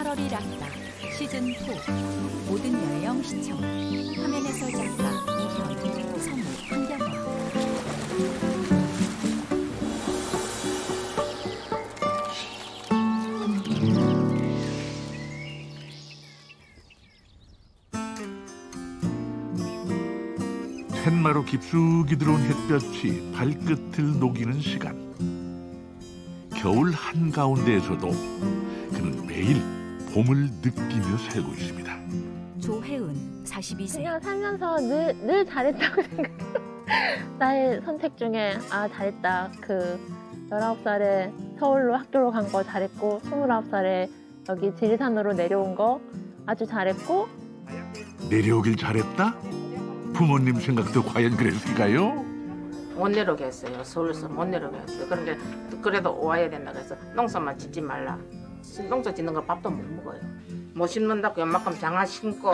8월이 락다 시즌4 모든 여행 시청 화면 해설 작가 이현, 성우 황경화. 팻마루 깊숙이 들어온 햇볕이 발끝을 녹이는 시간. 겨울 한가운데에서도 그는 매일 봄을 느끼며 살고 있습니다. 조혜은 42세. 그냥 살면서 늘 잘했다고 생각해요. 나의 선택 중에 잘했다. 19살에 서울로 학교로 간 거 잘했고 29살에 여기 지리산으로 내려온 거 아주 잘했고. 내려오길 잘했다? 부모님 생각도 과연 그랬을까요? 못 내려오게 했어요. 서울에서 못 내려오게 했어요. 그런데 그래도 와야 된다 그래서 농사만 짓지 말라. 농사 짓는 거 밥도 못 먹어요. 못 심는다고 웬만큼 장화 신고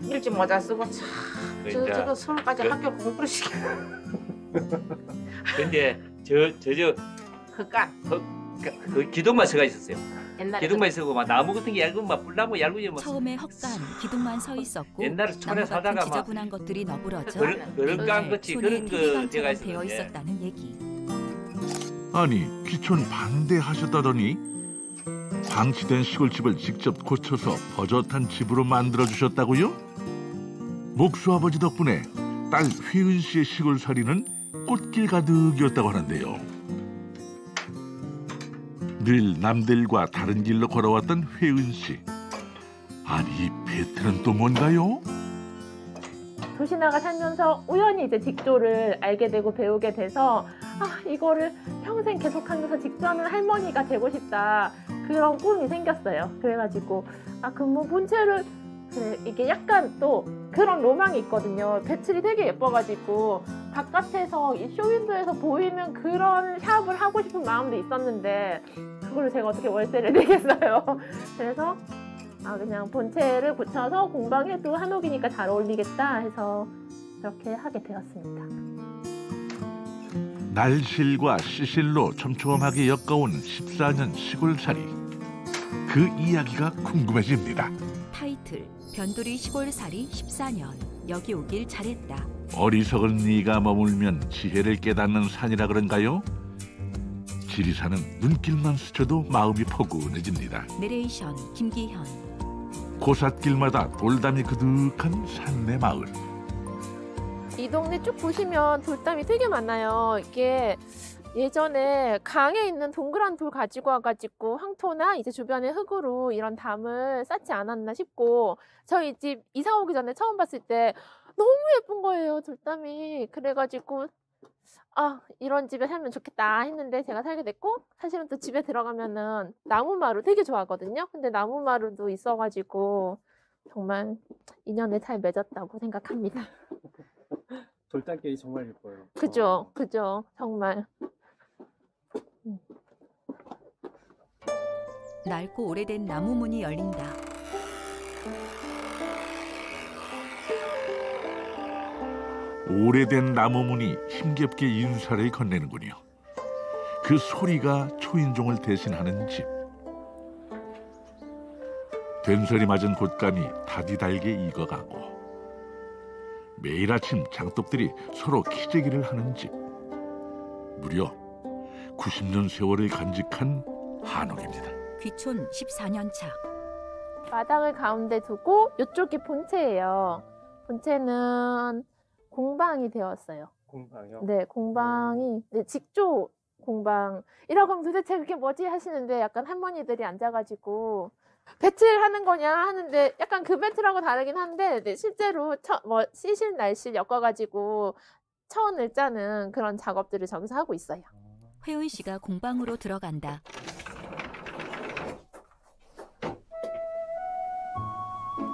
일찍 모자 쓰고 저거 서울까지 학교 공부를 시켜. 근데 흑간 그 기둥만 서가 있었어요. 옛날에 기둥만 서고 막 나무 같은 게 얇은 막 불나무 얇은 막 처음에 헛간 기둥만 서 있었고 옛날에 촌에 나무 사다가 같은 막 지저분한 것들이 너부러져 그런 깡같이 손에 그런 거 제가 티비관처럼 되어 있었는데 있었다는 얘기. 아니, 귀촌 반대하셨다더니 방치된 시골집을 직접 고쳐서 버젓한 집으로 만들어주셨다고요? 목수 아버지 덕분에 딸 휘은 씨의 시골살이는 꽃길 가득이었다고 하는데요. 늘 남들과 다른 길로 걸어왔던 휘은 씨. 아니, 이 배틀은 또 뭔가요? 도시나가 살면서 우연히 이제 직조를 알게 되고 배우게 돼서 이거를 평생 계속하면서 직조하는 할머니가 되고 싶다. 그런 꿈이 생겼어요. 그래가지고 그럼 본체를 그래 이게 약간 또 그런 로망이 있거든요. 배틀이 되게 예뻐가지고 바깥에서 이 쇼윈도에서 보이는 그런 샵을 하고 싶은 마음도 있었는데 그걸 제가 어떻게 월세를 내겠어요. 그래서 그냥 본체를 고쳐서 공방해도 한옥이니까 잘 어울리겠다 해서 그렇게 하게 되었습니다. 날실과 시실로 촘촘하게 엮어온 14년 시골살이. 그 이야기가 궁금해집니다. 타이틀 변두리 시골살이 14년 여기 오길 잘했다. 어리석은 네가 머물면 지혜를 깨닫는 산이라 그런가요? 지리산은 눈길만 스쳐도 마음이 포근해집니다. 내레이션 김기현. 고삿길마다 돌담이 그득한 산내 마을. 이 동네 쭉 보시면 돌담이 되게 많아요. 이게 예전에 강에 있는 동그란 돌 가지고 와가지고 황토나 이제 주변의 흙으로 이런 담을 쌓지 않았나 싶고 저희 집 이사 오기 전에 처음 봤을 때 너무 예쁜 거예요, 돌담이. 그래가지고 이런 집에 살면 좋겠다 했는데 제가 살게 됐고 사실은 또 집에 들어가면은 나무마루 되게 좋아하거든요. 근데 나무마루도 있어가지고 정말 인연을 잘 맺었다고 생각합니다. 돌담길이 정말 예뻐요. 그죠, 그죠, 정말. 낡고 오래된 나무 문이 열린다. 오래된 나무 문이 힘겹게 인사를 건네는군요. 그 소리가 초인종을 대신하는 집. 된소리 맞은 곶감이 다디달게 익어가고 매일 아침 장독들이 서로 키재기를 하는 집. 무려 90년 세월을 간직한 한옥입니다. 귀촌 14년 차. 마당을 가운데 두고 이쪽이 본체예요. 본체는 공방이 되었어요. 공방이요? 네, 공방이 직조 공방이라고 하면 도대체 그게 뭐지 하시는데 약간 할머니들이 앉아가지고 배틀 하는 거냐 하는데 약간 그 배틀하고 다르긴 한데 실제로 시실 날실 엮어가지고 천을 짜는 그런 작업들을 저기서 하고 있어요. 회은 씨가 공방으로 들어간다.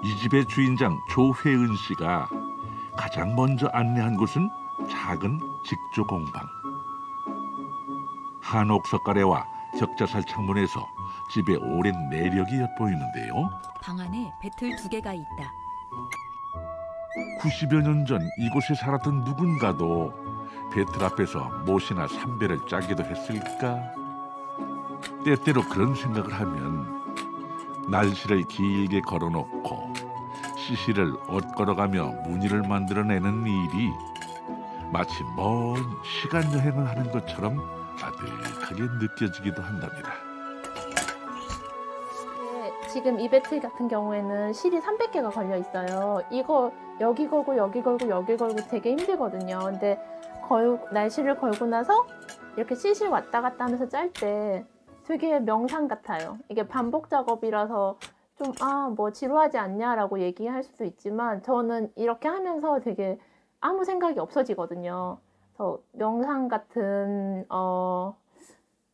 이 집의 주인장 조회은 씨가 가장 먼저 안내한 곳은 작은 직조 공방. 한옥 석가래와 격자살 창문에서 집의 오랜 내력이 엿보이는데요. 방 안에 배틀 2개가 있다. 90여 년 전 이곳에 살았던 누군가도 배틀 앞에서 못이나 삼배를 짜기도 했을까? 때때로 그런 생각을 하면 날씨를 길게 걸어놓고 시시를 옷 걸어가며 무늬를 만들어내는 일이 마치 먼 시간 여행을 하는 것처럼 아득하게 느껴지기도 한답니다. 네, 지금 이 배틀 같은 경우에는 실이 300개가 걸려 있어요. 이거 여기 걸고 여기 걸고 여기 걸고 되게 힘들거든요. 근데 날씨를 걸고 나서 이렇게 실실 왔다 갔다 하면서 짤 때 되게 명상 같아요. 이게 반복 작업이라서 좀 뭐 지루하지 않냐라고 얘기할 수도 있지만 저는 이렇게 하면서 되게 아무 생각이 없어지거든요. 그래서 명상 같은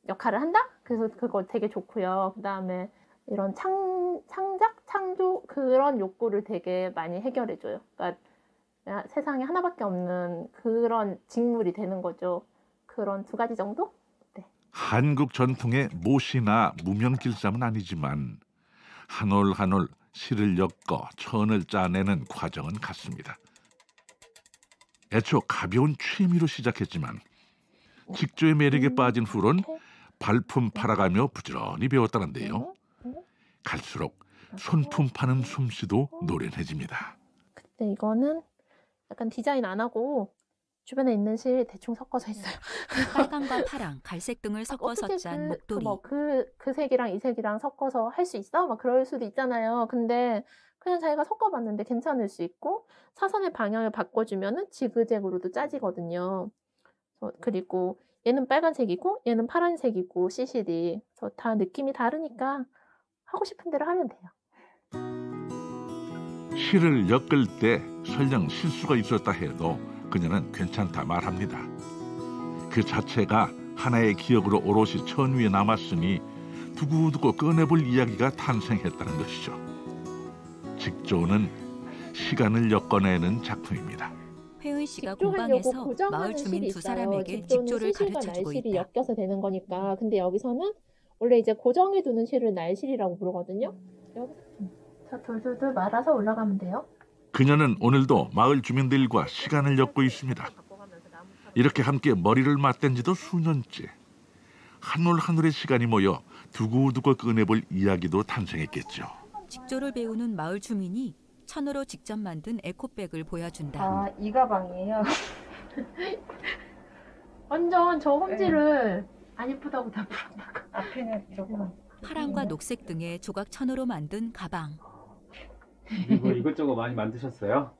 역할을 한다? 그래서 그거 되게 좋고요. 그다음에 이런 창작, 창조 그런 욕구를 되게 많이 해결해줘요. 그러니까 세상에 하나밖에 없는 그런 직물이 되는 거죠. 그런 2가지 정도? 네. 한국 전통의 못이나 무명길쌈은 아니지만 한 올 한 올 실을 엮어 천을 짜내는 과정은 같습니다. 애초 가벼운 취미로 시작했지만 직조의 매력에 빠진 후론 발품 팔아가며 부지런히 배웠다는데요. 갈수록 손품 파는 솜씨도 노련해집니다. 그때 이거는 약간 디자인 안 하고 주변에 있는 실 대충 섞어서 했어요. 빨강과 파랑, 갈색 등을 섞어서 어떻게 짠 목도리. 그 색이랑 이 색이랑 섞어서 할 수 있어? 막 그럴 수도 있잖아요. 근데 그냥 자기가 섞어봤는데 괜찮을 수 있고 사선의 방향을 바꿔주면은 지그재그로도 짜지거든요. 그리고 얘는 빨간색이고 얘는 파란색이고 시실이 그래서 다 느낌이 다르니까 하고 싶은 대로 하면 돼요. 실을 엮을 때 설령 실수가 있었다 해도 그녀는 괜찮다 말합니다. 그 자체가 하나의 기억으로 오롯이 천 위에 남았으니 두고두고 꺼내볼 이야기가 탄생했다는 것이죠. 직조는 시간을 엮어내는 작품입니다. 회은 씨가 직조하려고 공방에서 고정하는 마을 주민 실이 2 있어요. 사람에게 직조는 직조를 시실과 가르쳐주고 날실이 있다. 엮여서 되는 거니까. 근데 여기서는 원래 이제 고정해두는 실을 날실이라고 부르거든요. 여기서 자, 돌돌돌 말아서 올라가면 돼요. 그녀는 오늘도 마을 주민들과 시간을 엮고 있습니다. 이렇게 함께 머리를 맞댄 지도 수년째. 한 올 한 올의 시간이 모여 두고두고 꺼내볼 이야기도 탄생했겠죠. 직조를 배우는 마을 주민이 천으로 직접 만든 에코백을 보여준다. 이 가방이에요. 완전 저 홈지를 안 예쁘다고 다 풀었다가. 앞에는 조금. 파랑과 녹색 등의 조각 천으로 만든 가방. 이거 이것저것 많이 만드셨어요?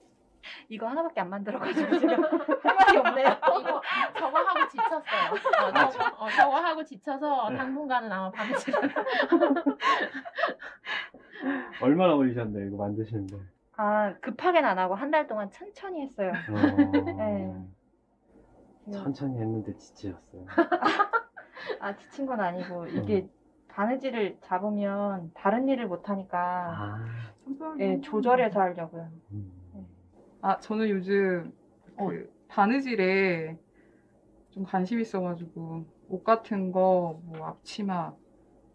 이거 하나밖에 안 만들어가지고 지금 할 말이 없네요. 이거 저거 하고 지쳤어요. 저거 하고 지쳐서 당분간은 아마 밤새. 얼마나 걸리셨나요, 이거 만드시는데? 급하게는 안 하고 한 달 동안 천천히 했어요. 네. 천천히 했는데 지치셨어요. 지친 건 아니고 이게 바느질을 잡으면 다른 일을 못 하니까 조절해서 하려고요. 저는 요즘 바느질에 좀 관심 있어가지고 옷 같은 거, 뭐 앞치마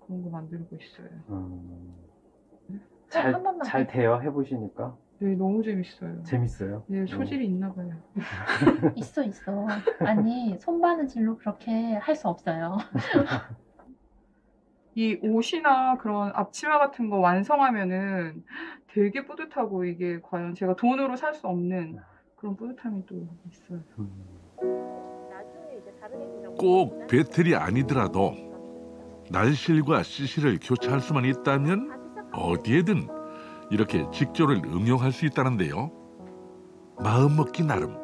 그런 거 만들고 있어요. 잘 돼요? 해보시니까? 네, 너무 재밌어요. 재밌어요? 네, 소질이 있나 봐요. 있어. 아니 손바느질로 그렇게 할 수 없어요. 이 옷이나 그런 앞치마 같은 거 완성하면은 되게 뿌듯하고 이게 과연 제가 돈으로 살 수 없는 그런 뿌듯함이 또 있어요. 꼭 배틀이 아니더라도 날실과 시실을 교차할 수만 있다면 어디에든 이렇게 직조를 응용할 수 있다는데요. 마음 먹기 나름,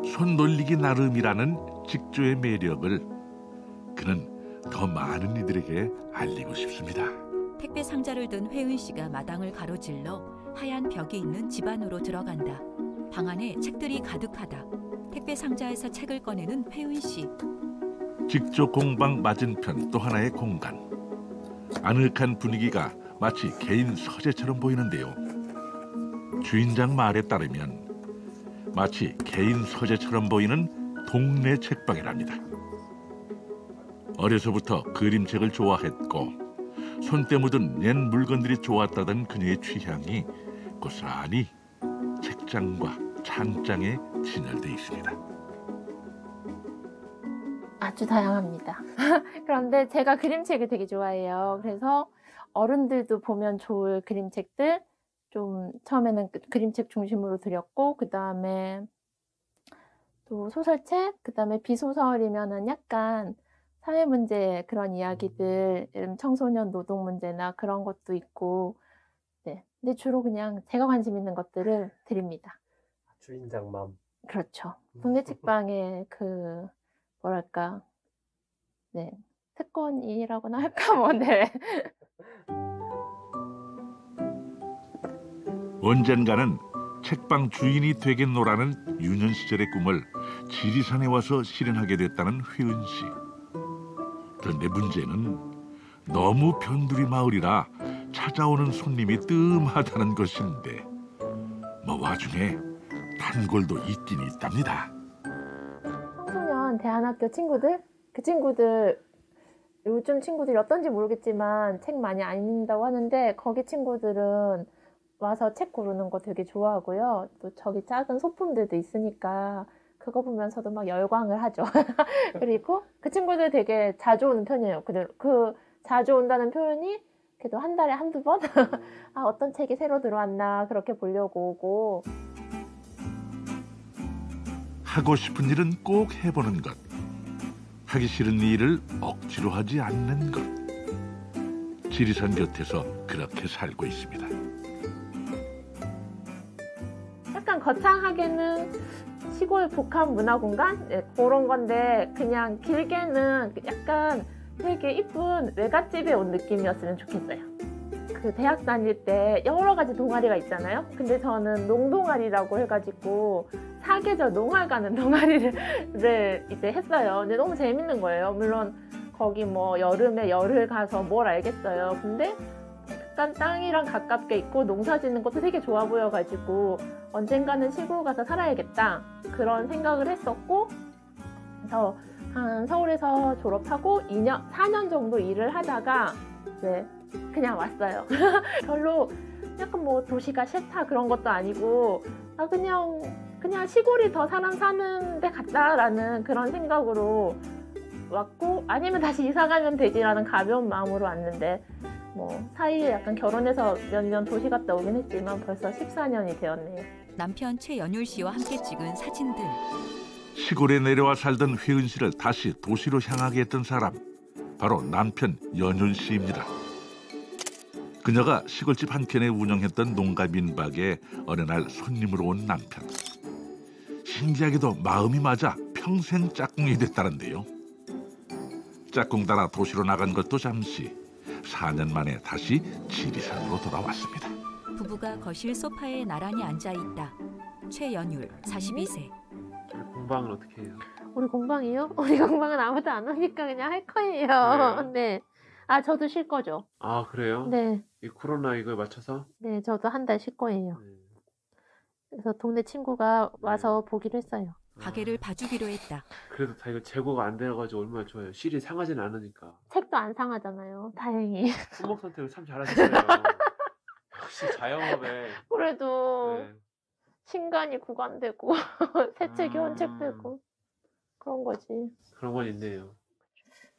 손 놀리기 나름이라는 직조의 매력을 그는 더 많은 이들에게 알리고 싶습니다. 택배 상자를 든 회은 씨가 마당을 가로질러 하얀 벽이 있는 집 안으로 들어간다. 방 안에 책들이 가득하다. 택배 상자에서 책을 꺼내는 회은 씨. 직조 공방 맞은편 또 하나의 공간. 아늑한 분위기가 마치 개인 서재처럼 보이는데요. 주인장 말에 따르면 마치 개인 서재처럼 보이는 동네 책방이랍니다. 어려서부터 그림책을 좋아했고 손때 묻은 옛 물건들이 좋았다던 그녀의 취향이 고스란히 책장과 찬장에 진열돼 있습니다. 아주 다양합니다. 그런데 제가 그림책을 되게 좋아해요. 그래서 어른들도 보면 좋을 그림책들 좀 처음에는 그림책 중심으로 드렸고 그다음에 또 소설책, 그다음에 비소설이면은 약간 사회 문제 그런 이야기들, 청소년 노동 문제나 그런 것도 있고, 네. 근데 주로 그냥 제가 관심 있는 것들을 드립니다. 주인장맘. 그렇죠. 동네 책방의 그 뭐랄까, 네, 특권이라고나 할까 뭐, 네. 언젠가는 책방 주인이 되겠노라는 유년 시절의 꿈을 지리산에 와서 실현하게 됐다는 회은 씨. 그런데 문제는 너무 변두리 마을이라 찾아오는 손님이 뜸하다는 것인데 뭐 와중에 단골도 있긴 있답니다. 청소년 대안학교 친구들, 그 친구들 요즘 친구들이 어떤지 모르겠지만 책 많이 안 읽는다고 하는데 거기 친구들은 와서 책 고르는 거 되게 좋아하고요. 또 저기 작은 소품들도 있으니까 그거 보면서도 막 열광을 하죠. 그리고 그 친구들 되게 자주 오는 편이에요. 그 자주 온다는 표현이 그래도 한 달에 한두 번? 아, 어떤 책이 새로 들어왔나 그렇게 보려고 오고. 하고 싶은 일은 꼭 해보는 것. 하기 싫은 일을 억지로 하지 않는 것. 지리산 곁에서 그렇게 살고 있습니다. 약간 거창하게는 시골 복합 문화공간? 네, 그런 건데 그냥 길게는 약간 되게 이쁜 외갓집에 온 느낌이었으면 좋겠어요. 그 대학 다닐 때 여러 가지 동아리가 있잖아요. 근데 저는 농동아리라고 해가지고 사계절 농활 가는 동아리를 이제 했어요. 근데 너무 재밌는 거예요. 물론 거기 뭐 여름에 열을 가서 뭘 알겠어요. 근데 약간 땅이랑 가깝게 있고 농사 짓는 것도 되게 좋아 보여가지고 언젠가는 시골 가서 살아야겠다 그런 생각을 했었고, 그래서 한 서울에서 졸업하고 4년 정도 일을 하다가 네, 그냥 왔어요. 별로 약간 뭐 도시가 싫다 그런 것도 아니고 그냥 시골이 더 사람 사는 데 같다라는 그런 생각으로 왔고, 아니면 다시 이사 가면 되지라는 가벼운 마음으로 왔는데 뭐 사이에 약간 결혼해서 몇 년 도시 갔다 오긴 했지만 벌써 14년이 되었네요. 남편 최연율 씨와 함께 찍은 사진들. 시골에 내려와 살던 회은 씨를 다시 도시로 향하게 했던 사람, 바로 남편 연율 씨입니다. 그녀가 시골집 한 켠에 운영했던 농가 민박에 어느 날 손님으로 온 남편. 신기하게도 마음이 맞아 평생 짝꿍이 됐다는데요. 짝꿍 따라 도시로 나간 것도 잠시, 4년 만에 다시 지리산으로 돌아왔습니다. 부부가 거실 소파에 나란히 앉아 있다. 최연율 42세. 공방은 어떻게 해요? 우리 공방이요? 우리 공방은 아무도 안 오니까 그냥 할 거예요. 그래요? 네. 아, 저도 쉴 거죠. 아, 그래요? 네. 이 코로나 이거에 맞춰서? 네, 저도 한 달 쉴 거예요. 네. 그래서 동네 친구가 와서 보기로 했어요. 가게를 봐주기로 했다. 그래도 다 이거 재고가 안 돼가지고 얼마나 좋아요. 실이 상하지는 않으니까. 책도 안 상하잖아요. 다행히. 품목 선택을 참 잘하셨어요. 역시 자영업에. 그래도 네. 신간이 구간되고 새 책이 헌책되고 그런 거지. 그런 건 있네요.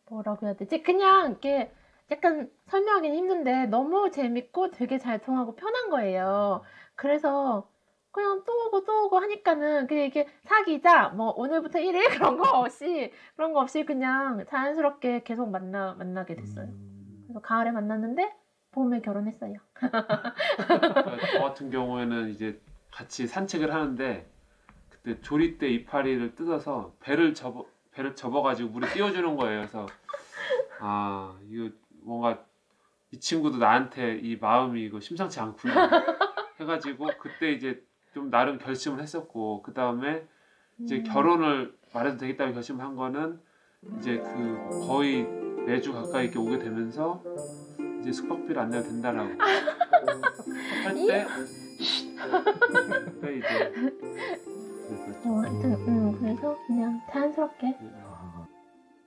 뭐라고 해야 되지? 그냥 이렇게 약간 설명하기는 힘든데 너무 재밌고 되게 잘 통하고 편한 거예요. 그래서 그냥 또 오고 하니까는 그냥 이게 사귀자 뭐 오늘부터 1일 그런 거 없이 그냥 자연스럽게 계속 만나게 됐어요. 그래서 가을에 만났는데 봄에 결혼했어요. 저 같은 경우에는 이제 같이 산책을 하는데 그때 조리대 이파리를 뜯어서 배를 접어가지고 물에 띄워주는 거예요. 그래서 아, 이거 뭔가 이 친구도 나한테 이 마음이 이거 심상치 않구나 해가지고 그때 이제 좀 나름 결심을 했었고, 그 다음에 이제 결혼을 말해도 되겠다고 결심을 한 거는 이제 그 거의 매주 가까이 이렇게 오게 되면서 이제 숙박비를 안 내도 된다라고 할 때 그때 이제 하여튼 그래서 그냥 자연스럽게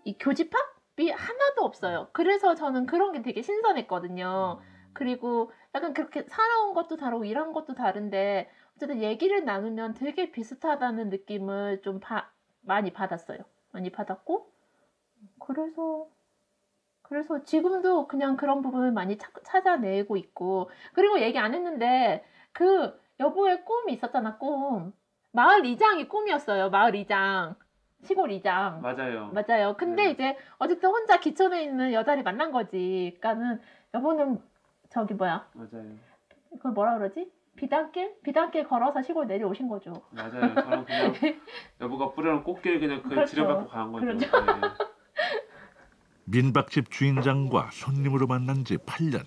이 교집합이 하나도 없어요. 그래서 저는 그런 게 되게 신선했거든요. 그리고 약간 그렇게 살아온 것도 다르고 일한 것도 다른데 어쨌든 얘기를 나누면 되게 비슷하다는 느낌을 좀 많이 받았어요. 많이 받았고, 그래서 그래서 지금도 그냥 그런 부분을 많이 찾아내고 있고, 그리고 얘기 안 했는데 그 여보의 꿈이 있었잖아. 꿈 마을 이장이 꿈이었어요. 마을 이장, 시골 이장. 맞아요. 맞아요. 근데 네. 이제 어쨌든 혼자 기촌에 있는 여자를 만난 거지. 그러니까는 여보는 저기 뭐야, 맞아요. 그걸 뭐라 그러지? 비단길 걸어서 시골 내려오신 거죠. 맞아요. 저는 그냥 여보가 뿌려놓은 꽃길 그냥 그 그렇죠. 지려받고 간 거죠. 그렇죠. 네. 민박집 주인장과 손님으로 만난 지 8년.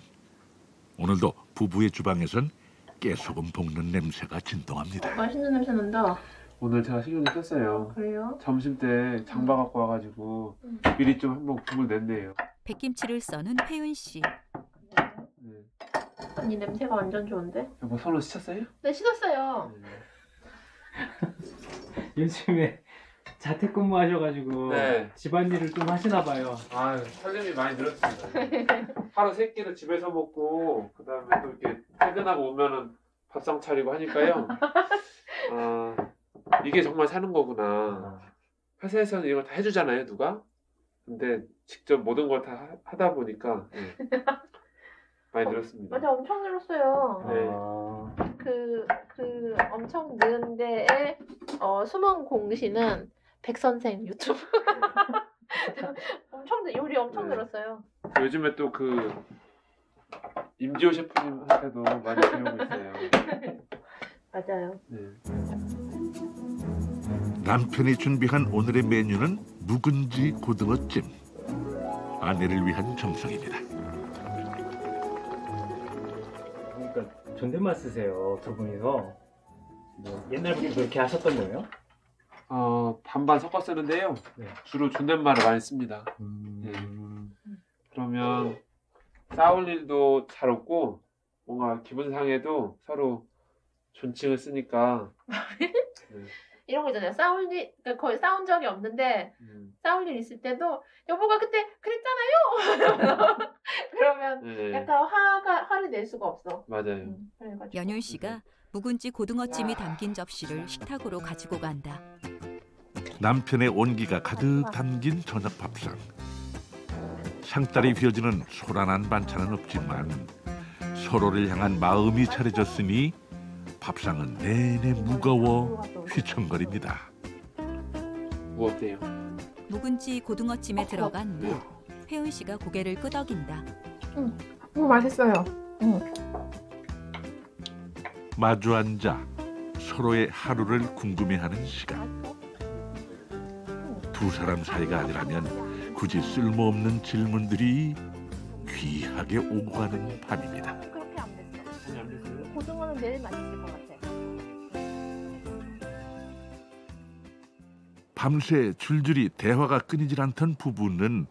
오늘도 부부의 주방에선 깨소금 볶는 냄새가 진동합니다. 맛있는 냄새 난다. 오늘 제가 신경 썼어요. 그래요? 점심 때 장봐 갖고 와가지고 미리 좀 한번 국물 냈네요. 백김치를 써는 혜은 씨. 네. 언니 냄새가 완전 좋은데? 여보 손으로 씻었어요? 네, 씻었어요. 요즘에 자택근무 하셔가지고 네. 집안일을 좀 하시나 봐요. 아, 살림이 많이 늘었습니다. 하루 3끼를 집에서 먹고 그다음에 또 이렇게 퇴근하고 오면은 밥상 차리고 하니까요. 아, 이게 정말 사는 거구나. 회사에서는 이걸 다 해주잖아요, 누가? 근데 직접 모든 걸 다 하다 보니까 많이 늘었습니다. 맞아, 엄청 늘었어요. 네. 그 엄청 는 데에 숨은 공신은 백선생 유튜브. 요리 엄청 네. 늘었어요. 요즘에 또 그 임지호 셰프님한테도 많이 배우고 있어요. 맞아요. 네. 남편이 준비한 오늘의 메뉴는 묵은지 고등어찜. 아내를 위한 정성입니다. 그러니까 존댓말 쓰세요, 두 분이서. 뭐 옛날부터 그렇게 하셨던 거예요? 반반 섞어 쓰는데요. 네. 주로 존댓말을 많이 씁니다. 그러면 싸울 일도 잘 없고 뭔가 기분 상해도 서로 존칭을 쓰니까. 네. 이런 거 있잖아요. 그러니까 거의 싸운 적이 없는데 싸울 일 있을 때도 여보가 그때 그랬잖아요. 그러면 네. 약간 화를 낼 수가 없어. 맞아요. 그래가지고. 연윤 씨가 묵은지 고등어찜이 담긴 접시를 식탁으로 가지고 간다. 남편의 온기가 가득 담긴 저녁 밥상. 상다리 휘어지는 소란한 반찬은 없지만 서로를 향한 마음이 차려졌으니 밥상은 내내 무거워 휘청거립니다. 뭐 어때요? 묵은지 고등어찜에 들어간 무. 혜은 씨가 고개를 끄덕인다. 맛있어요. 마주 앉아 서로의 하루를 궁금해하는 시간. 두 사람 사이가 아니라면 굳이 쓸모없는 질문들이 귀하게 오고 가는 밤입니다. 그렇게 안 됐어. 고등어는 내일 맛있을 것 같아. 밤새 줄줄이 대화가 끊이질 않던 부부는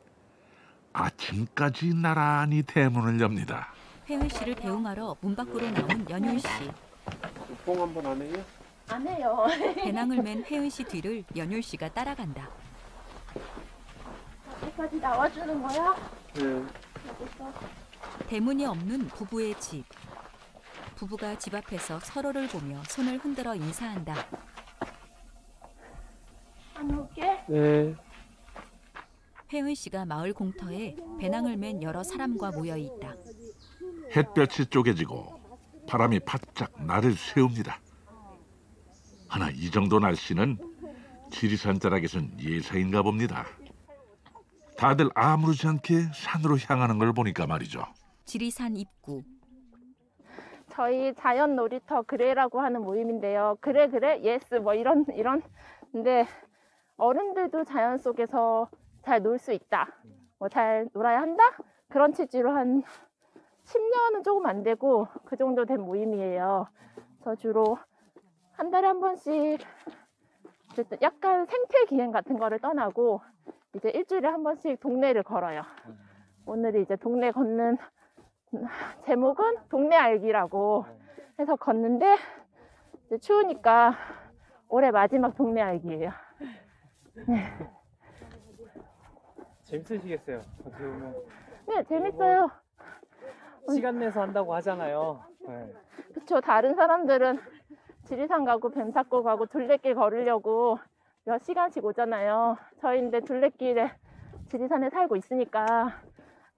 아침까지 나란히 대문을 엽니다. 혜은 씨를 대응하러 문 밖으로 나온 연윤 씨. 뽕 한번 안 해요? 안 해요. 배낭을 맨 혜은 씨 뒤를 연윤 씨가 따라간다. 여기까지 나와주는 거야? 네. 여기서. 대문이 없는 부부의 집. 부부가 집 앞에서 서로를 보며 손을 흔들어 인사한다. 안 올게. 네. 혜은 씨가 마을 공터에 배낭을 맨 여러 사람과 모여 있다. 햇볕이 쪼개지고 바람이 바짝 날을 세웁니다. 하나 이 정도 날씨는 지리산 자락에선 예사인가 봅니다. 다들 아무렇지 않게 산으로 향하는 걸 보니까 말이죠. 지리산 입구. 저희 자연 놀이터 그래라고 하는 모임인데요. 그래 예스 뭐 이런 근데 어른들도 자연 속에서 잘 놀 수 있다. 뭐 잘 놀아야 한다? 그런 취지로 한 10년은 조금 안 되고 그 정도 된 모임이에요. 저 주로 한 달에 한 번씩 어쨌든 약간 생태 기행 같은 거를 떠나고 이제 일주일에 한 번씩 동네를 걸어요. 오늘 이제 동네 걷는 제목은 동네 알기라고 해서 걷는데 이제 추우니까 올해 마지막 동네 알기예요. 네. 재밌으시겠어요. 어떻게 보면 네, 재밌어요. 시간 내서 한다고 하잖아요. 네. 그쵸. 다른 사람들은 지리산 가고 뱀사고 가고 둘레길 걸으려고 몇 시간씩 오잖아요. 저희인데 둘레길에 지리산에 살고 있으니까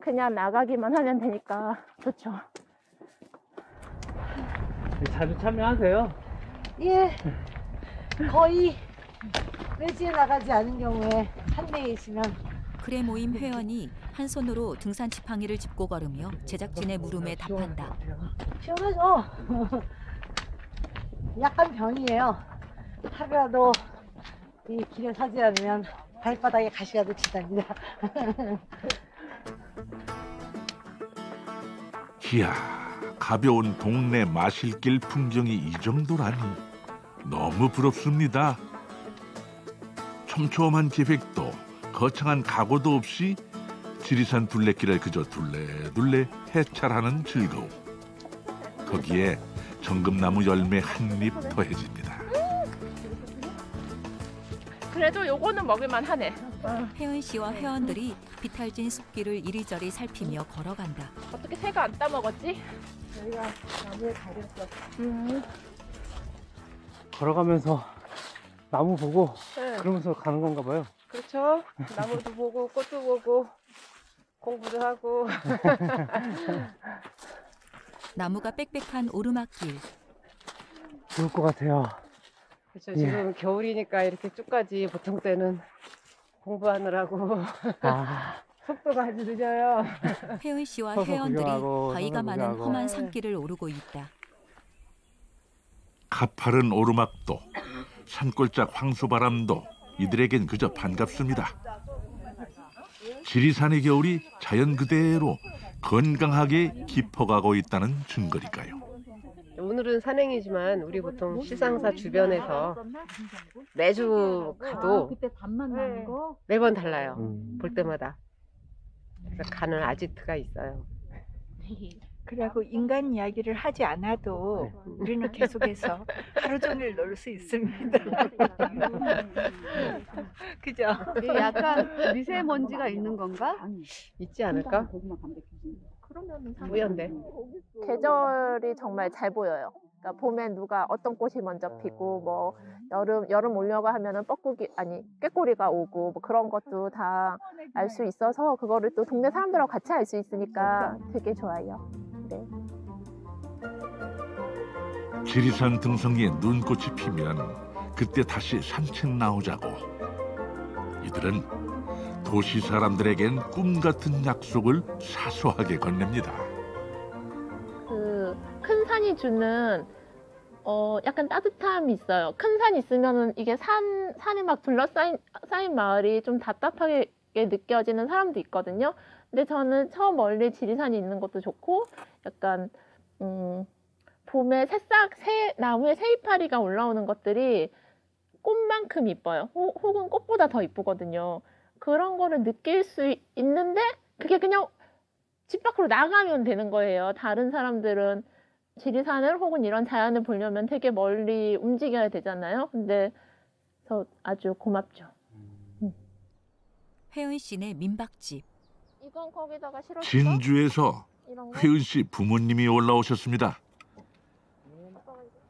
그냥 나가기만 하면 되니까 좋죠. 자주 참여하세요? 예, 거의 외지에 나가지 않은 경우에 한내에 있으면. 크레 모임 회원이 한 손으로 등산 지팡이를 짚고 걸으며 제작진의 물음에 답한다. 시원하죠? 약간 병이에요. 하루라도 이 길에 서지 않으면 발바닥에 가시가 득시답니다. 이야, 가벼운 동네 마실길 풍경이 이 정도라니 너무 부럽습니다. 촘촘한 계획도 거창한 각오도 없이 지리산 둘레길을 그저 둘레둘레 해찰하는 즐거움. 거기에 정금나무 열매 한 입 더해집니다. 그래도 요거는 먹을만 하네. 혜은 씨와 회원들이 비탈진 숲길을 이리저리 살피며 걸어간다. 어떻게 새가 안 따먹었지? 여기가 나무에 가렸어. 걸어가면서 나무 보고 네. 그러면서 가는 건가 봐요. 그렇죠. 나무도 보고 꽃도 보고 공부도 하고. 나무가 빽빽한 오르막길. 좋을 것 같아요. 그렇죠. 지금 겨울이니까 이렇게 쭉까지 보통 때는 공부하느라고 속도가 아주 늦어요. 혜은 씨와 서서 회원들이 구경하고, 바위가 서서 많은 구경하고. 험한 산길을 오르고 있다. 가파른 오르막도 산골짝 황소바람도 이들에겐 그저 반갑습니다. 지리산의 겨울이 자연 그대로 건강하게 깊어가고 있다는 증거니까요. 오늘은 산행이지만 우리 보통 시상사 주변에서 매주 가도 매번 달라요. 볼 때마다. 그래서 가는 아지트가 있어요. 그리고 인간 이야기를 하지 않아도 우리는 계속해서 하루 종일 놀 수 있습니다. 그죠? 약간 미세먼지가 있는 건가? 있지 않을까? 뿌연데. 계절이 정말 잘 보여요. 그러니까 봄에 누가 어떤 꽃이 먼저 피고 뭐 여름 오려고 하면은 꾀꼬리가 오고 뭐 그런 것도 다 알 수 있어서 그거를 또 동네 사람들하고 같이 알 수 있으니까 되게 좋아요. 네. 지리산 등성이에 눈꽃이 피면 그때 다시 산책 나오자고. 이들은 도시 사람들에겐 꿈 같은 약속을 사소하게 건넵니다. 그 큰 산이 주는 약간 따뜻함이 있어요. 큰 산 있으면은 이게 산에 막 둘러싸인 마을이 좀 답답하게 느껴지는 사람도 있거든요. 근데 저는 저 멀리 지리산이 있는 것도 좋고 약간 봄에 나무에 새이파리가 올라오는 것들이 꽃만큼 이뻐요. 혹은 꽃보다 더 이쁘거든요. 그런 거를 느낄 수 있는데 그게 그냥 집 밖으로 나가면 되는 거예요. 다른 사람들은 지리산을 혹은 이런 자연을 보려면 되게 멀리 움직여야 되잖아요. 근데 저 아주 고맙죠. 혜은 씨네 민박집. 이건 거기다가 실어줄까? 진주에서 회은 씨 부모님이 올라오셨습니다.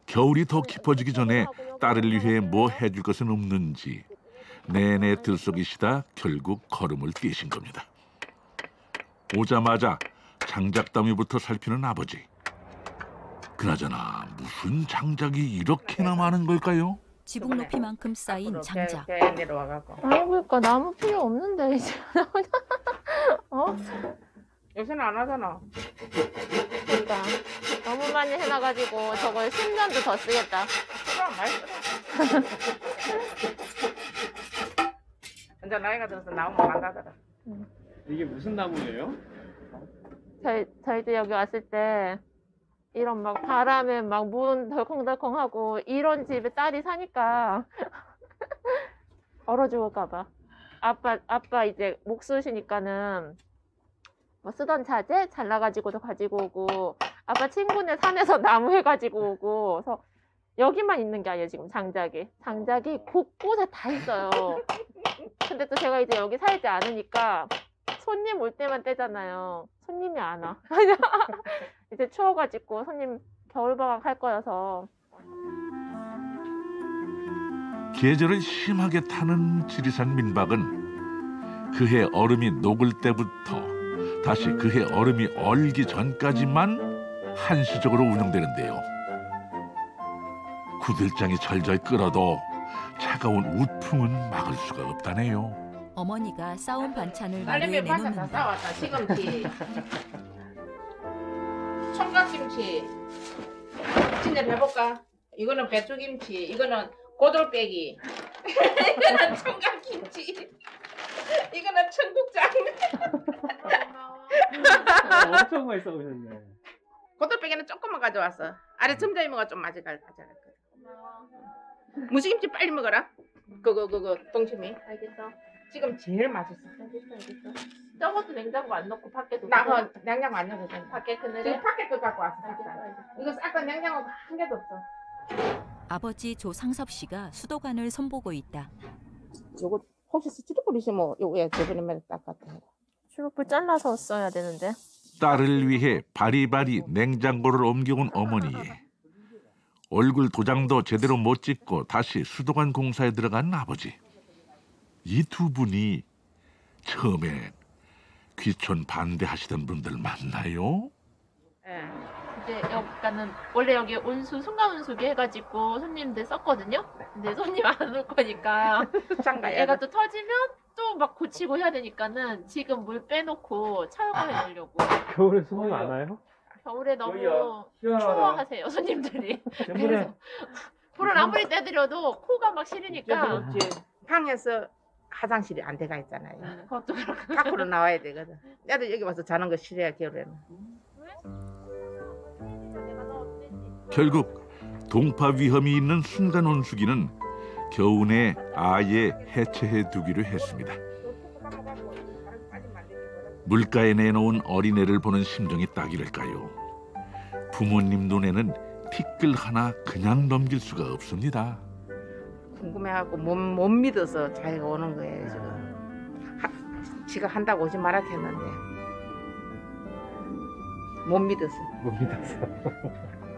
겨울이 더 깊어지기 전에 딸을 위해 뭐 해줄 것은 없는지 내내 들썩이시다 결국 걸음을 떼신 겁니다. 오자마자 장작더미부터 살피는 아버지. 그나저나 무슨 장작이 이렇게나 많은 걸까요? 지붕 높이만큼 쌓인 장작. 내려와갖고. 그러니까 나무 필요 없는데 이제. 요새는 안 하잖아. 그러니까 너무 많이 해놔가지고 저걸 10년도 더 쓰겠다. 그럼 많이 쓰라. 이제 나이가 들어서 나오면 만나더라. 이게 무슨 나무예요? 저희도 여기 왔을 때 이런 막 바람에 막 문 덜컹덜컹하고 이런 집에 딸이 사니까 얼어 죽을까봐. 아빠 이제 목 쑤시니까는 뭐 쓰던 자재 잘라가지고도 가지고 오고 아빠 친구네 산에서 나무 해가지고 오고 그래서 여기만 있는 게 아니에요 지금 장작이 곳곳에 다 있어요. 근데 또 제가 이제 여기 살지 않으니까 손님 올 때만 떼잖아요. 손님이 안 와. 이제 추워가지고 손님 겨울방학 할 거여서. 계절을 심하게 타는 지리산 민박은 그해 얼음이 녹을 때부터 다시 그해 얼음이 얼기 전까지만 한시적으로 운영되는데요. 구들장이 절절 끓어도 차가운 우풍은 막을 수가 없다네요. 어머니가 싸온 반찬을 마루에 딸내미 반찬 다 내놓는다. 싸왔다. 시금치, 총각김치. 진짜 해볼까? 이거는 배추김치, 이거는 고돌빼기, 이거는 총각김치, 이거는 청국장. 엄청 맛있어 보셨네. 고돌빼기는 조금만 가져왔어. 아래 점자 이모가 좀 많이 가져갔거든. 무시김치 빨리 먹어라. 그거 동치미. 알겠어. 지금 제일 맛있어. 알겠어. 저것도 냉장고 안 넣고 밖에 두고. 나 냉장고 안 넣어도 된다. 밖에 그늘에. 지금 밖에 거 갖고 왔어. 이거 싹 다 냉장고 한 개도 없어. 아버지 조상섭 씨가 수도관을 손보고 있다. 요거 혹시 스티로폼 뿌리시면 요거에 저번에 딱 같아. 슈로프 잘라서 써야 되는데. 딸을 위해 바리바리 냉장고를 옮겨온 어머니에 얼굴 도장도 제대로 못 찍고 다시 수도관 공사에 들어간 아버지. 이 두 분이 처음엔 귀촌 반대하시던 분들 맞나요? 네. 이제 여기는 원래 여기 온수 순간온수기 해가지고 손님들 썼거든요. 근데 손님 안 올 거니까 애가 또 터지면 또 막 고치고 해야 되니까는 지금 물 빼놓고 차용해 놓으려고. 겨울에 손님 안 와요? 겨울에 너무 시원하다. 추워하세요 손님들이. 그래서 불을 아무리 떼드려도 코가 막 시리니까. 방에서 화장실이 안 돼가 있잖아요. 그것도 그렇고. 밖으로 나와야 되거든. 나도 여기 와서 자는 거 싫어야 겨울에는. 결국 동파 위험이 있는 순간 온수기는 겨우내 아예 해체해 두기로 했습니다. 물가에 내놓은 어린애를 보는 심정이 딱이랄까요. 부모님 눈에는 티끌 하나 그냥 넘길 수가 없습니다. 궁금해갖고 못 믿어서 자기가 오는 거예요 지금. 지가 한다고 오지 말라 했는데 못 믿어서. 못 믿었어.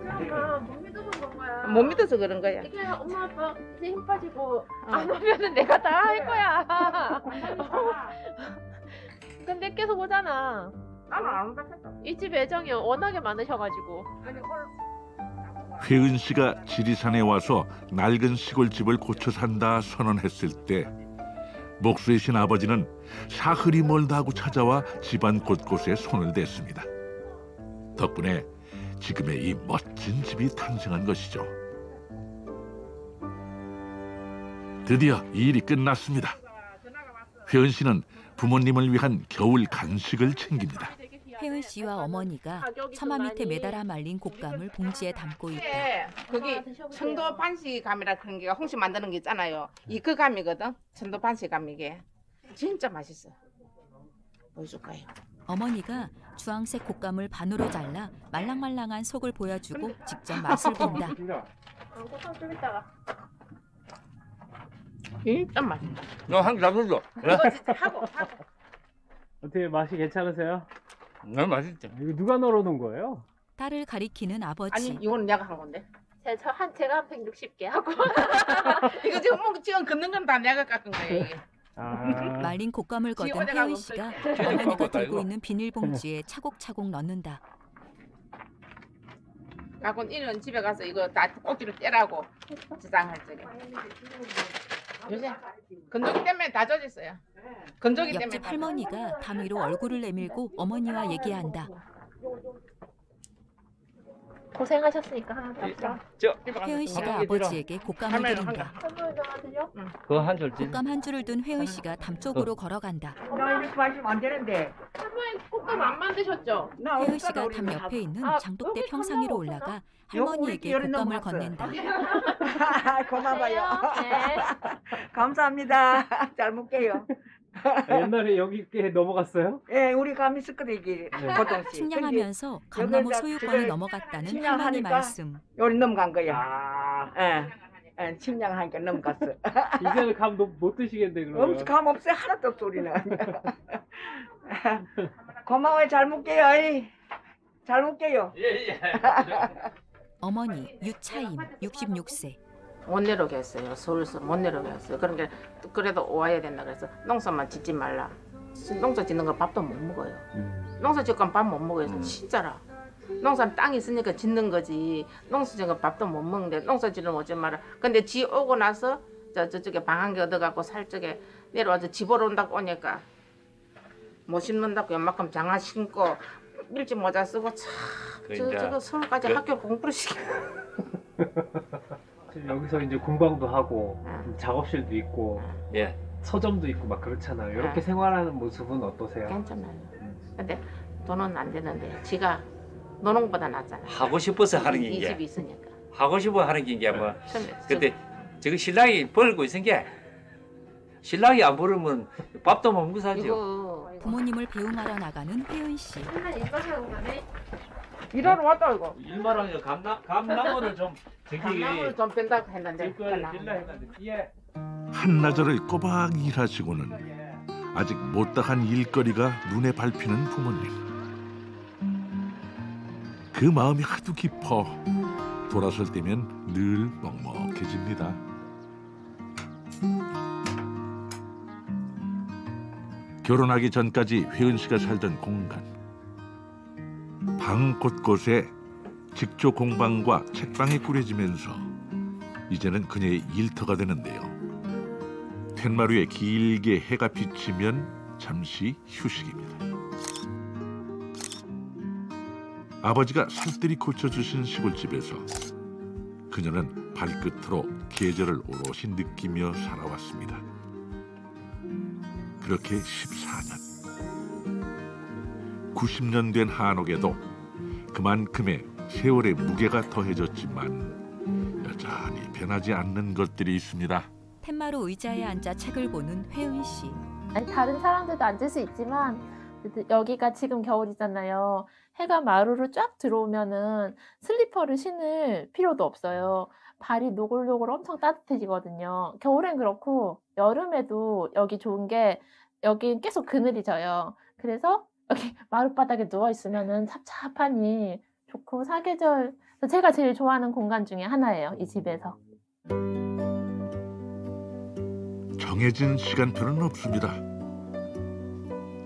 그러니까 못 믿어서 그런 거야. 못 믿어서 그런 거야. 이게 엄마 아빠 이제 힘 빠지고 안 오면은 내가 다 할 거야. 근데 계속 오잖아. 나는 안 온다 했다. 이 집 애정이 워낙에 많으셔가지고. 회은 씨가 지리산에 와서 낡은 시골집을 고쳐 산다 선언했을 때 목수이신 아버지는 사흘이 멀다 하고 찾아와 집안 곳곳에 손을 댔습니다. 덕분에 지금의 이 멋진 집이 탄생한 것이죠. 드디어 일이 끝났습니다. 회은 씨는 부모님을 위한 겨울 간식을 챙깁니다. 혜은 씨와 어머니가 처마 밑에 매달아 말린 곶감을 봉지에 담고 있다. 거기 천도 반시감이라 그런 게 홍시 만드는 게 있잖아요. 이 그 감이거든. 천도 반시감 이게 진짜 맛있어. 보여줄까요? 어머니가 주황색 곶감을 반으로 잘라 말랑말랑한 속을 보여주고 직접 맛을 본다. 곶감 좀 이따가. 진짜 맛있다. 너 한 개 잡숴줘. 이거 진짜 하고. 어떻게 맛이 괜찮으세요? 난 맛있죠. 이거 누가 널어놓은 거예요? 딸을 가리키는 아버지. 아니 이거는 내가 한 건데. 제가 한 160개 하고. 이거 지금 걷는 건 다 내가 깎은 거예요 이게. 말린 곶감을 거둔 지원해가고 혜은 씨가 없어요. 어머니가 들고 있는 비닐봉지에 차곡차곡 넣는다. 갖고 이런 집에 가서 이거 다 꼭지를 떼라고 저장할 적에. 요새 건조기 때문에 다 젖었어요. 건조기 때문에. 옆집 할머니가 담 위로 얼굴을 내밀고 어머니와 얘기한다. 고생하셨으니까 하나 더. 혜은 씨가 아버지에게 곶감을 드린다. 선물 하나 드려? 그거 한 줄. 곶감 한 줄을 든 혜은 씨가 담 쪽으로 걸어간다. 나 이렇게 마시면 안 되는데. 할머니 곶감 안 만드셨죠? 혜은 씨가 담 옆에 있는 장독대 평상 위로 올라가 할머니에게 곶감을 건넨다. 고마워요. 네. 감사합니다. 잘 먹게요. 옛날에 여기 꽤 넘어갔어요? 예, 우리 감 있었거든 이게 고동씨. 식량하면서 감나무 소유권이 넘어갔다는 할머니 말씀. 여기 넘어간 거야. 예, 식량하니까 넘어갔어. 이제는 감 못 드시겠네 그러면. 감 없어요. 하나도 없어 우리는. 고마워요. 잘 먹게요. 에이. 잘 먹게요. 어머니 유차임 66세. 못 내려오겠어요. 서울서 못 내려오겠어요. 그런 게 그래도 와야 된다 그래서 농사만 짓지 말라. 농사 짓는 거 밥도 못 먹어요. 농사 짓고 밥 못 먹어요. 진짜라. 농사는 땅이 있으니까 짓는 거지. 농사 짓는 거 밥도 못 먹는데 농사 짓는 오지 마라. 근데 지 오고 나서 저쪽에 방 한 개 얻어갖고 살쪽에 내려와서 집으로 온다고 오니까 못 심는다고 요만큼 장화 신고 밀짚 모자 쓰고 참 저거 서울까지 학교 공부를 시켜. 여기서 이제 공방도 하고 작업실도 있고 예. 서점도 있고 막 그렇잖아요. 이렇게 생활하는 모습은 어떠세요? 괜찮아요. 근데 돈은 안 되는데 지가 노농보다 낫잖아요. 하고 싶어서 하는 게 이 집이 있으니까. 하고 싶어 하는 게 뭐. 근데 저거 신랑이 벌고 있은 게 신랑이 안 벌으면 밥도 못 먹고 살죠. 부모님을 배웅하러 나가는 혜은 씨. 일하러 왔다 이거. 일만 하면 감나무를 좀 감나무를 좀 뺀다고 했는데. 한나절을 꼬박 일하시고는 아직 못다한 일거리가 눈에 밟히는 부모님. 그 마음이 하도 깊어 돌아설 때면 늘 먹먹해집니다. 결혼하기 전까지 혜은 씨가 살던 공간. 방 곳곳에 직조 공방과 책방이 꾸려지면서 이제는 그녀의 일터가 되는데요. 텐마루에 길게 해가 비치면 잠시 휴식입니다. 아버지가 살뜰히 고쳐주신 시골집에서 그녀는 발끝으로 계절을 오롯이 느끼며 살아왔습니다. 그렇게 14년. 90년 된 한옥에도 그만큼의 세월의 무게가 더해졌지만 여전히 변하지 않는 것들이 있습니다. 텐마루 의자에 앉아 책을 보는 혜은 씨. 아니, 다른 사람들도 앉을 수 있지만 여기가 지금 겨울이잖아요. 해가 마루로 쫙 들어오면은 슬리퍼를 신을 필요도 없어요. 발이 노골노골 엄청 따뜻해지거든요. 겨울엔 그렇고 여름에도 여기 좋은 게 여긴 계속 그늘이 져요. 그래서 여기 마룻바닥에 누워 있으면은 찹찹하니 좋고 사계절 제가 제일 좋아하는 공간 중에 하나예요. 이 집에서. 정해진 시간표는 없습니다.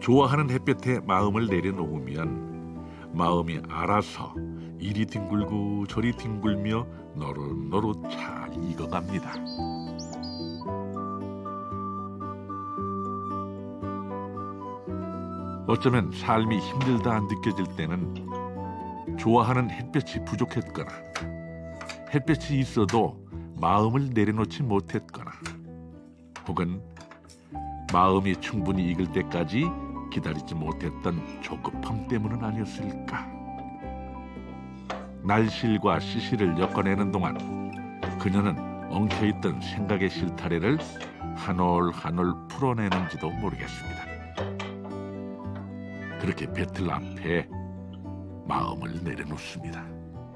좋아하는 햇볕에 마음을 내려놓으면 마음이 알아서 이리 뒹굴고 저리 뒹굴며 노릇노릇 잘 익어갑니다. 어쩌면 삶이 힘들다 느껴질 때는 좋아하는 햇볕이 부족했거나 햇볕이 있어도 마음을 내려놓지 못했거나 혹은 마음이 충분히 익을 때까지 기다리지 못했던 조급함 때문은 아니었을까. 날실과 시실을 엮어내는 동안 그녀는 엉켜있던 생각의 실타래를 한 올 한 올 풀어내는지도 모르겠습니다. 그렇게 배틀 앞에 마음을 내려놓습니다.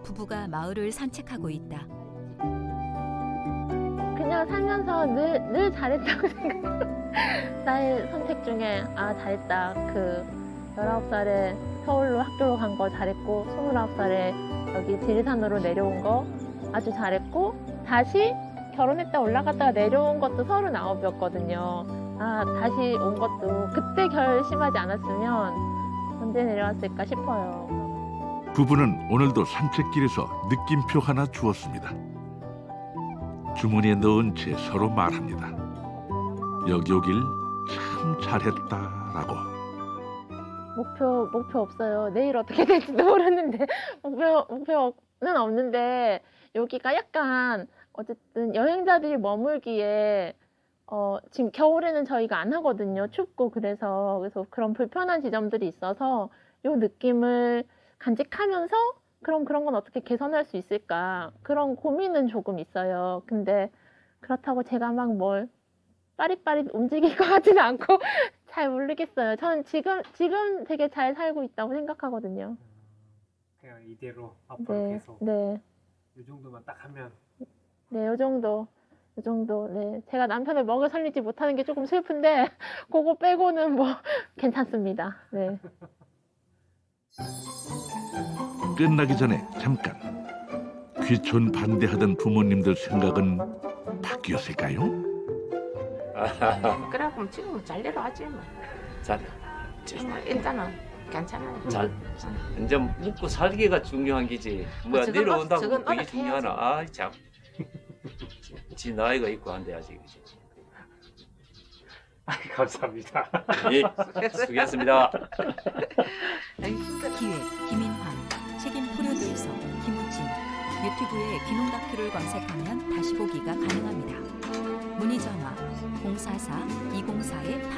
부부가 마을을 산책하고 있다. 그냥 살면서 늘 잘했다고 생각해요. 나의 선택 중에 잘했다. 그 19살에 서울로 학교로 간 거 잘했고 29살에 여기 지리산으로 내려온 거 아주 잘했고 다시 결혼했다 올라갔다가 내려온 것도 39이었거든요. 다시 온 것도 그때 결심하지 않았으면 언제 내려왔을까 싶어요. 부부는 오늘도 산책길에서 느낌표 하나 주었습니다. 주머니에 넣은 채 서로 말합니다. 여기 오길 참 잘했다라고. 목표 없어요. 내일 어떻게 될지도 모르는데 목표는 없는데 여기가 약간 어쨌든 여행자들이 머물기에 지금 겨울에는 저희가 안 하거든요. 춥고 그래서 그런 불편한 지점들이 있어서 이 느낌을 간직하면서 그런 건 어떻게 개선할 수 있을까 그런 고민은 조금 있어요. 근데 그렇다고 제가 막 뭘 빠릿빠릿 움직일 것 같지는 않고 잘 모르겠어요. 저는 지금 되게 잘 살고 있다고 생각하거든요. 그냥 이대로 앞으로 계속 이 정도만 딱 하면 네, 요 정도. 네, 제가 남편을 먹여 살리지 못하는 게 조금 슬픈데 그거 빼고는 뭐 괜찮습니다. 네. 끝나기 전에 잠깐 귀촌 반대하던 부모님들 생각은 바뀌었을까요? 그래갖고 지금은 잘 내려가지 뭐. 잘. 일단은 괜찮아요. 잘. 이제 먹고 살기가 중요한 기지. 뭐야 저건 내려온다고 저건 그게 노력해야지. 중요하나? 아 참. 지 나이가 있고 한데 아직. 감사합니다. 예, 수고했습니다. 기획 김인환, 책임 프로듀서 김우진. 유튜브에 귀농 다큐를 검색하면 다시 보기가 가능합니다. 문의 전화 044-204-8255